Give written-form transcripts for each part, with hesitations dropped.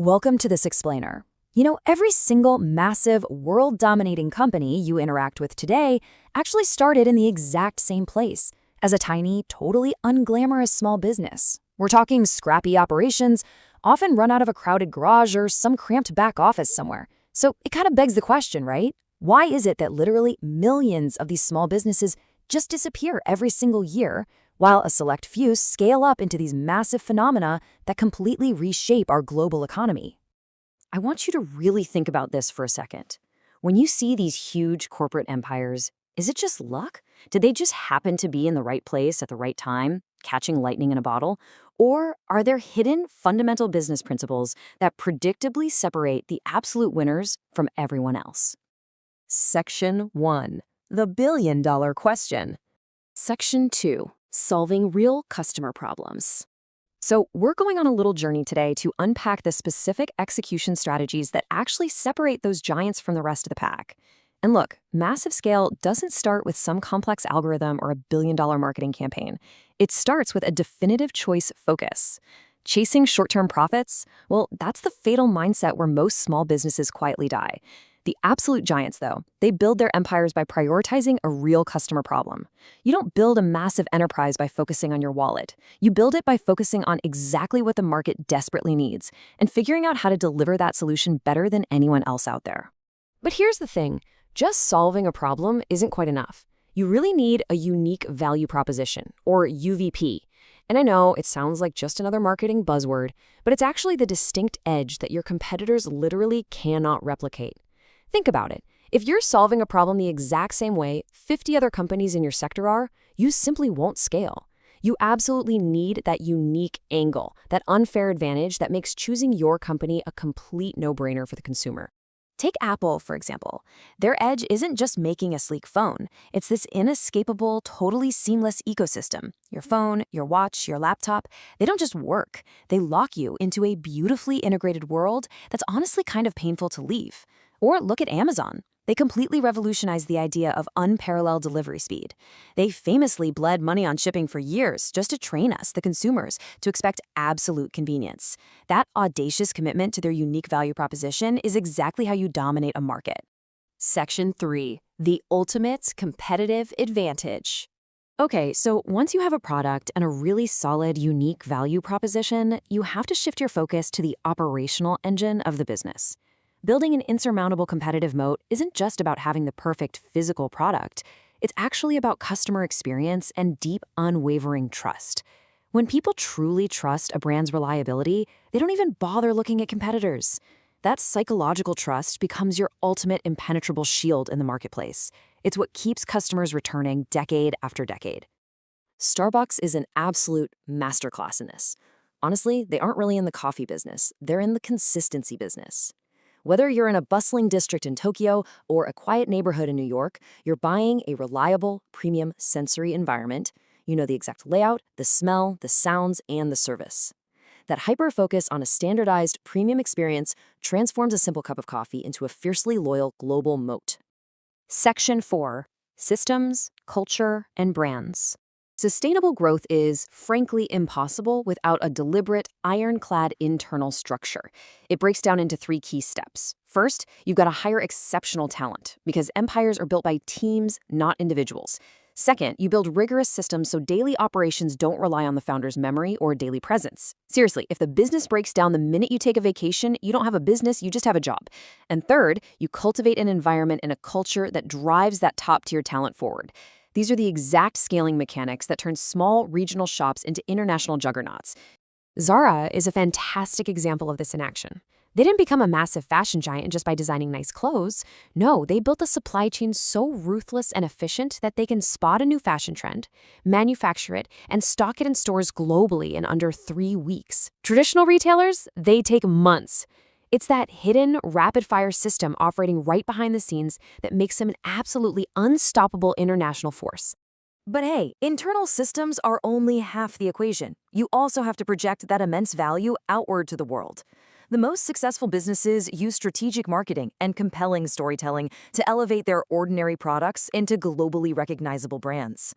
Welcome to this Xplainer. You know, every single massive, world-dominating company you interact with today actually started in the exact same place, as a tiny, totally unglamorous small business. We're talking scrappy operations, often run out of a crowded garage or some cramped back office somewhere. So it kind of begs the question, right? Why is it that literally millions of these small businesses just disappear every single year, while a select few scale up into these massive phenomena that completely reshape our global economy? I want you to really think about this for a second. When you see these huge corporate empires, is it just luck? Did they just happen to be in the right place at the right time, catching lightning in a bottle? Or are there hidden fundamental business principles that predictably separate the absolute winners from everyone else? Section 1. The billion-dollar question. Section 2. Solving real customer problems. So we're going on a little journey today to unpack the specific execution strategies that actually separate those giants from the rest of the pack. And look, massive scale doesn't start with some complex algorithm or a billion-dollar marketing campaign. It starts with a definitive choice focus. Chasing short-term profits? Well, that's the fatal mindset where most small businesses quietly die. The absolute giants, though, they build their empires by prioritizing a real customer problem. You don't build a massive enterprise by focusing on your wallet. You build it by focusing on exactly what the market desperately needs and figuring out how to deliver that solution better than anyone else out there. But here's the thing, just solving a problem isn't quite enough. You really need a unique value proposition, or UVP. And I know it sounds like just another marketing buzzword, but it's actually the distinct edge that your competitors literally cannot replicate. Think about it. If you're solving a problem the exact same way 50 other companies in your sector are, you simply won't scale. You absolutely need that unique angle, that unfair advantage that makes choosing your company a complete no-brainer for the consumer. Take Apple, for example. Their edge isn't just making a sleek phone. It's this inescapable, totally seamless ecosystem. Your phone, your watch, your laptop, they don't just work. They lock you into a beautifully integrated world that's honestly kind of painful to leave. Or look at Amazon. They completely revolutionized the idea of unparalleled delivery speed. They famously bled money on shipping for years just to train us, the consumers, to expect absolute convenience. That audacious commitment to their unique value proposition is exactly how you dominate a market. Section 3. The ultimate competitive advantage. Okay, so once you have a product and a really solid, unique value proposition, you have to shift your focus to the operational engine of the business. Building an insurmountable competitive moat isn't just about having the perfect physical product. It's actually about customer experience and deep, unwavering trust. When people truly trust a brand's reliability, they don't even bother looking at competitors. That psychological trust becomes your ultimate impenetrable shield in the marketplace. It's what keeps customers returning decade after decade. Starbucks is an absolute masterclass in this. Honestly, they aren't really in the coffee business. They're in the consistency business. Whether you're in a bustling district in Tokyo or a quiet neighborhood in New York, you're buying a reliable, premium sensory environment. You know the exact layout, the smell, the sounds, and the service. That hyper-focus on a standardized, premium experience transforms a simple cup of coffee into a fiercely loyal global moat. Section 4. Systems, Culture, and Brands. Sustainable growth is, frankly, impossible without a deliberate, ironclad internal structure. It breaks down into 3 key steps. First, you've got to hire exceptional talent, because empires are built by teams, not individuals. Second, you build rigorous systems so daily operations don't rely on the founder's memory or daily presence. Seriously, if the business breaks down the minute you take a vacation, you don't have a business, you just have a job. And third, you cultivate an environment and a culture that drives that top-tier talent forward. These are the exact scaling mechanics that turn small regional shops into international juggernauts. Zara is a fantastic example of this in action. They didn't become a massive fashion giant just by designing nice clothes. No, they built a supply chain so ruthless and efficient that they can spot a new fashion trend, manufacture it, and stock it in stores globally in under 3 weeks. Traditional retailers, they take months. It's that hidden, rapid-fire system operating right behind the scenes that makes them an absolutely unstoppable international force. But hey, internal systems are only half the equation. You also have to project that immense value outward to the world. The most successful businesses use strategic marketing and compelling storytelling to elevate their ordinary products into globally recognizable brands.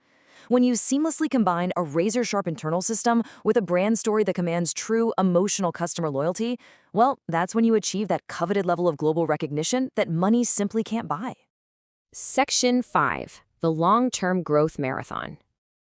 When you seamlessly combine a razor-sharp internal system with a brand story that commands true emotional customer loyalty, well, that's when you achieve that coveted level of global recognition that money simply can't buy. Section 5. The Long-Term Growth Marathon.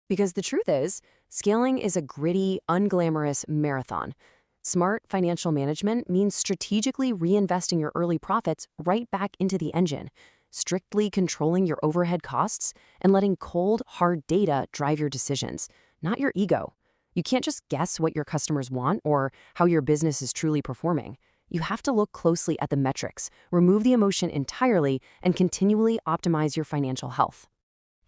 Because the truth is, scaling is a gritty, unglamorous marathon. Smart financial management means strategically reinvesting your early profits right back into the engine, strictly controlling your overhead costs, and letting cold, hard data drive your decisions, not your ego. You can't just guess what your customers want or how your business is truly performing. You have to look closely at the metrics, remove the emotion entirely, and continually optimize your financial health.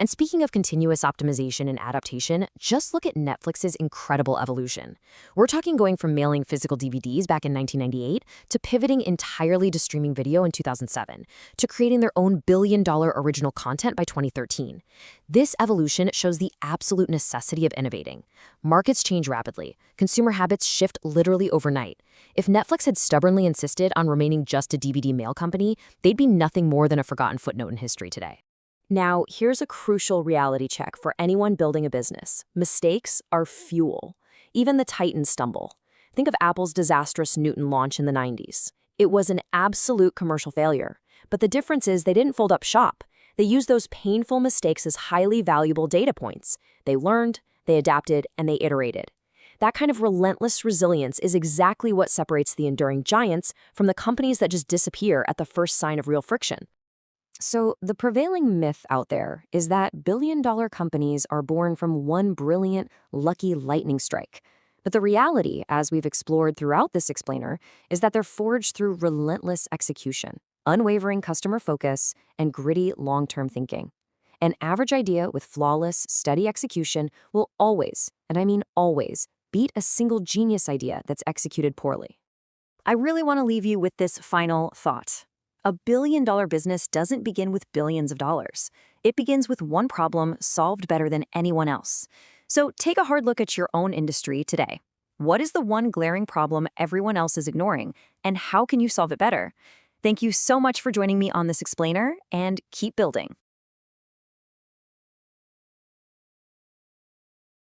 And speaking of continuous optimization and adaptation, just look at Netflix's incredible evolution. We're talking going from mailing physical DVDs back in 1998 to pivoting entirely to streaming video in 2007, to creating their own billion-dollar original content by 2013. This evolution shows the absolute necessity of innovating. Markets change rapidly. Consumer habits shift literally overnight. If Netflix had stubbornly insisted on remaining just a DVD mail company, they'd be nothing more than a forgotten footnote in history today. Now, here's a crucial reality check for anyone building a business. Mistakes are fuel. Even the titans stumble. Think of Apple's disastrous Newton launch in the 90s. It was an absolute commercial failure. But the difference is they didn't fold up shop. They used those painful mistakes as highly valuable data points. They learned, they adapted, and they iterated. That kind of relentless resilience is exactly what separates the enduring giants from the companies that just disappear at the first sign of real friction. So, the prevailing myth out there is that billion-dollar companies are born from one brilliant, lucky lightning strike. But the reality, as we've explored throughout this explainer, is that they're forged through relentless execution, unwavering customer focus, and gritty long-term thinking. An average idea with flawless, steady execution will always, and I mean always, beat a single genius idea that's executed poorly. I really want to leave you with this final thought. A billion-dollar business doesn't begin with billions of dollars. It begins with one problem solved better than anyone else. So take a hard look at your own industry today. What is the one glaring problem everyone else is ignoring, and how can you solve it better? Thank you so much for joining me on this explainer, and keep building.